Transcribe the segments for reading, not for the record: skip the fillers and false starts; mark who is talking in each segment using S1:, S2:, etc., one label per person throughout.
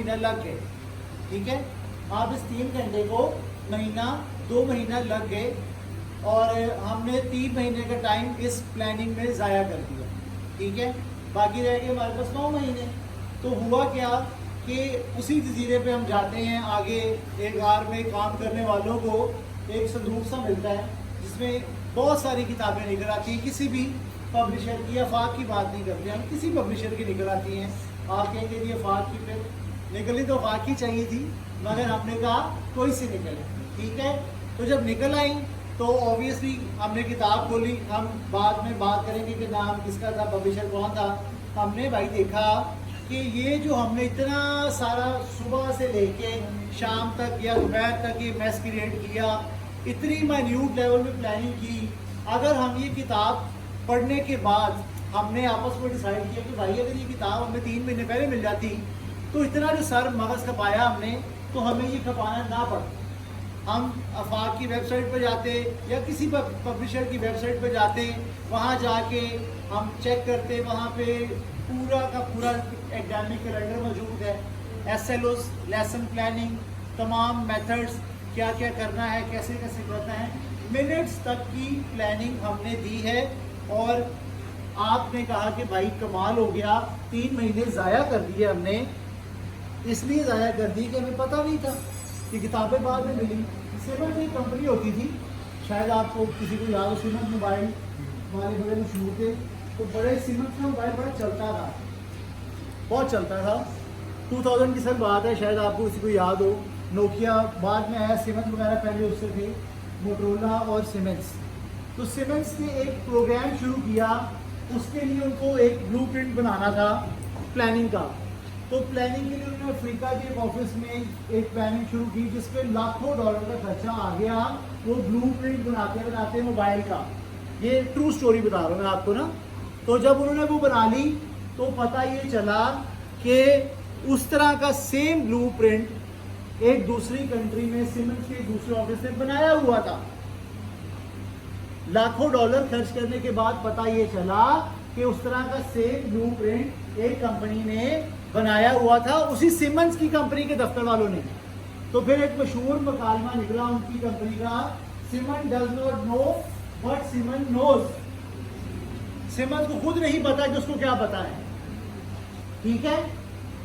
S1: महीना लग गए, ठीक है। आप इस 3 घंटे को महीना 2 महीना लग गए और हमने 3 महीने का टाइम इस प्लानिंग में ज़ाया कर दिया, ठीक है। बाकी रह गए हमारे पास 9 महीने। तो हुआ क्या कि उसी जजीरे पे हम जाते हैं, आगे एक आर में काम करने वालों को एक संदूक सा मिलता है जिसमें बहुत सारी किताबें निकल आती हैं, किसी भी पब्लिशर की, अफाक की बात नहीं करते हम, किसी पब्लिशर की निकल आती हैं। आप कहेंगे ये अफाक की, फिर निकली तो अफाक की चाहिए थी, मगर हमने कहा कोई सी निकले, ठीक है। तो जब निकल आई तो ऑब्वियसली हमने किताब खोली, हम बाद में बात करेंगे कि नाम किसका था, पब्लिशर कौन था। हमने भाई देखा कि ये जो हमने इतना सारा सुबह से लेके शाम तक या दोपहर तक ये मैस क्रिएट किया, इतनी माइन्यूट लेवल में प्लानिंग की, अगर हम ये किताब पढ़ने के बाद हमने आपस में डिसाइड किया कि भाई अगर ये किताब हमें 3 महीने पहले मिल जाती तो इतना जो सर मगज खपाया हमने, तो हमें ये खपाना ना पड़ता। हम अफाक की वेबसाइट पर जाते या किसी पब्लिशर की वेबसाइट पर जाते, वहाँ जाके हम चेक करते, वहाँ पे पूरा का पूरा एकेडमिक कैलेंडर मौजूद है, SLOs, लेसन प्लानिंग, तमाम मेथड्स, क्या क्या करना है, कैसे कैसे करना है, मिनट्स तक की प्लानिंग हमने दी है। और आपने कहा कि भाई कमाल हो गया, 3 महीने ज़ाया कर दिए हमने। इसलिए ज़ाया कर दी कि हमें पता नहीं था कि किताबें बाद में मिली। सिमंस एक कंपनी होती थी, शायद आपको किसी को याद हो, सिमंस मोबाइल हमारे बड़े मशहूर थे। तो बड़े सिमंस का मोबाइल बड़ा चलता था, बहुत चलता था। 2000 की सर बात है, शायद आपको किसी को याद हो। नोकिया बाद में आया, सिमंस वगैरह पहले उससे थे, मोटरोला और सिमंस। तो सिमंस ने एक प्रोग्राम शुरू किया, उसके लिए उनको एक ब्लूप्रिंट बनाना था प्लानिंग का। तो प्लानिंग के लिए उन्होंने अफ्रीका के एक ऑफिस में एक प्लानिंग शुरू की जिसपे लाखों डॉलर का खर्चा आ गया, वो ब्लूप्रिंट बनाते बनाते मोबाइल का। ये ट्रू स्टोरी बता रहा हूँ मैं आपको ना। तो जब उन्होंने वो बना ली तो पता ये चला कि उस तरह का सेम ब्लूप्रिंट एक दूसरी कंट्री में सिमंस के दूसरे ऑफिस में बनाया हुआ था। लाखों डॉलर खर्च करने के बाद पता ये चला कि उस तरह का सेम ब्लूप्रिंट एक कंपनी ने बनाया हुआ था, उसी सिमंस की कंपनी के दफ्तर वालों ने। तो फिर एक मशहूर मकालमा निकला उनकी कंपनी का, Siemens does not know what Siemens knows. Siemens को खुद नहीं पता कि उसको क्या पता है, ठीक है।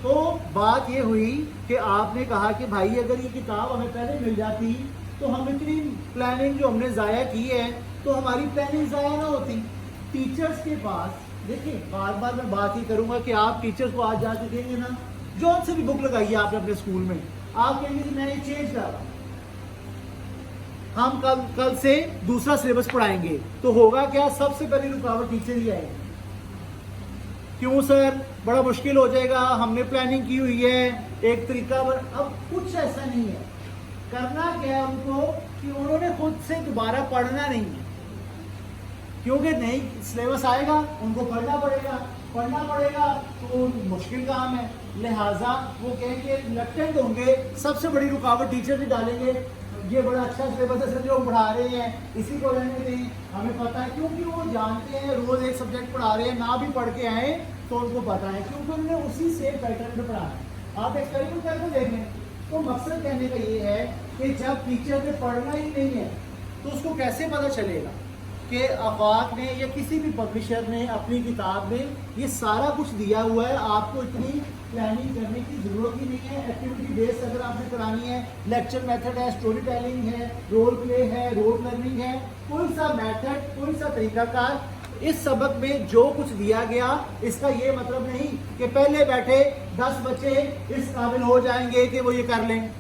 S1: तो बात ये हुई कि आपने कहा कि भाई अगर ये किताब हमें पहले मिल जाती तो हम इतनी प्लानिंग जो हमने ज़ाया की है तो हमारी प्लानिंग ज़ाया ना होती। टीचर्स के पास देखिए, बार बार मैं बात ही करूंगा कि आप टीचर्स को आज जाके देंगे ना, जौन से भी बुक लगाइए आपने अपने स्कूल में, आप कहेंगे कि मैं ये चेंज कर रहा हूं, हम कल से दूसरा सिलेबस पढ़ाएंगे। तो होगा क्या, सबसे पहली रुकावट टीचर ही आएगी। क्यों सर, बड़ा मुश्किल हो जाएगा, हमने प्लानिंग की हुई है एक तरीका पर। अब कुछ ऐसा नहीं है, करना क्या है उनको कि उन्होंने खुद से दोबारा पढ़ना नहीं है, क्योंकि नई सिलेबस आएगा उनको पढ़ना पड़ेगा तो मुश्किल काम है। लिहाजा वो कहेंगे, रिलक्टेंट होंगे, सबसे बड़ी रुकावट टीचर भी डालेंगे, ये बड़ा अच्छा सिलेबस है, जो पढ़ा रहे हैं इसी को रहने दें, हमें पता है। क्योंकि वो जानते हैं रोज एक सब्जेक्ट पढ़ा रहे हैं, ना भी पढ़ के आए तो उनको पता है, क्योंकि उन्होंने उसी सेम पैटर्न में पढ़ा है। आप एक्सपेरिमेंट करके देखें। तो मकसद कहने का ये है कि जब टीचर ने पढ़ना ही नहीं है तो उसको कैसे पता चलेगा कि अफवाक ने या किसी भी पब्लिशर ने अपनी किताब में ये सारा कुछ दिया हुआ है, आपको इतनी प्लानिंग करने की जरूरत ही नहीं है। एक्टिविटी बेस्ड अगर आपने करानी है, लेक्चर मेथड है, स्टोरी टेलिंग है, रोल प्ले है, रोल लर्निंग है, कोई सा मेथड, कोई सा तरीकाकार, इस सबक में जो कुछ दिया गया, इसका ये मतलब नहीं कि पहले बैठे 10 बच्चे इस काबिल हो जाएंगे कि वो ये कर लें,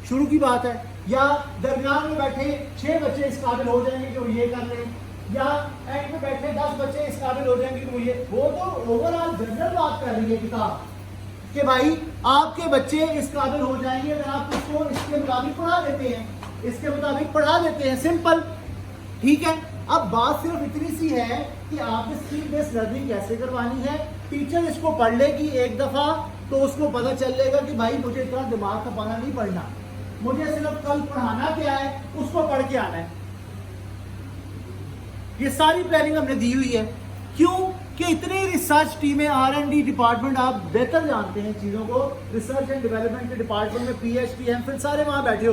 S1: शुरू की बात है, या दरमियान में बैठे 6 बच्चे इस काबिल हो जाएंगे कि वो ये कर लें, या एंड में बैठे 10 बच्चे इस काबिल हो जाएंगे कि वो तो ओवरऑल जनरल बात कर रही है किताब कि भाई आपके बच्चे इस काबिल हो जाएंगे अगर आप उसको इसके मुताबिक पढ़ा देते हैं, इसके मुताबिक पढ़ा देते हैं, सिंपल, ठीक है। अब बात सिर्फ इतनी सी है कि आपने स्किल बेस्ड लर्निंग कैसे करवानी है। टीचर इसको पढ़ लेगी एक दफा तो उसको पता चल जाएगा कि भाई मुझे इतना दिमाग खपाना नहीं पढ़ना, मुझे सिर्फ कल पढ़ाना क्या है उसको पढ़ के आना है। ये सारी प्लानिंग हमने दी हुई है। क्यों? कि इतनी रिसर्च टीमें, R&D डिपार्टमेंट, आप बेहतर जानते हैं चीज़ों को, रिसर्च एंड डेवलपमेंट के डिपार्टमेंट में PhD, MPhil सारे वहाँ बैठे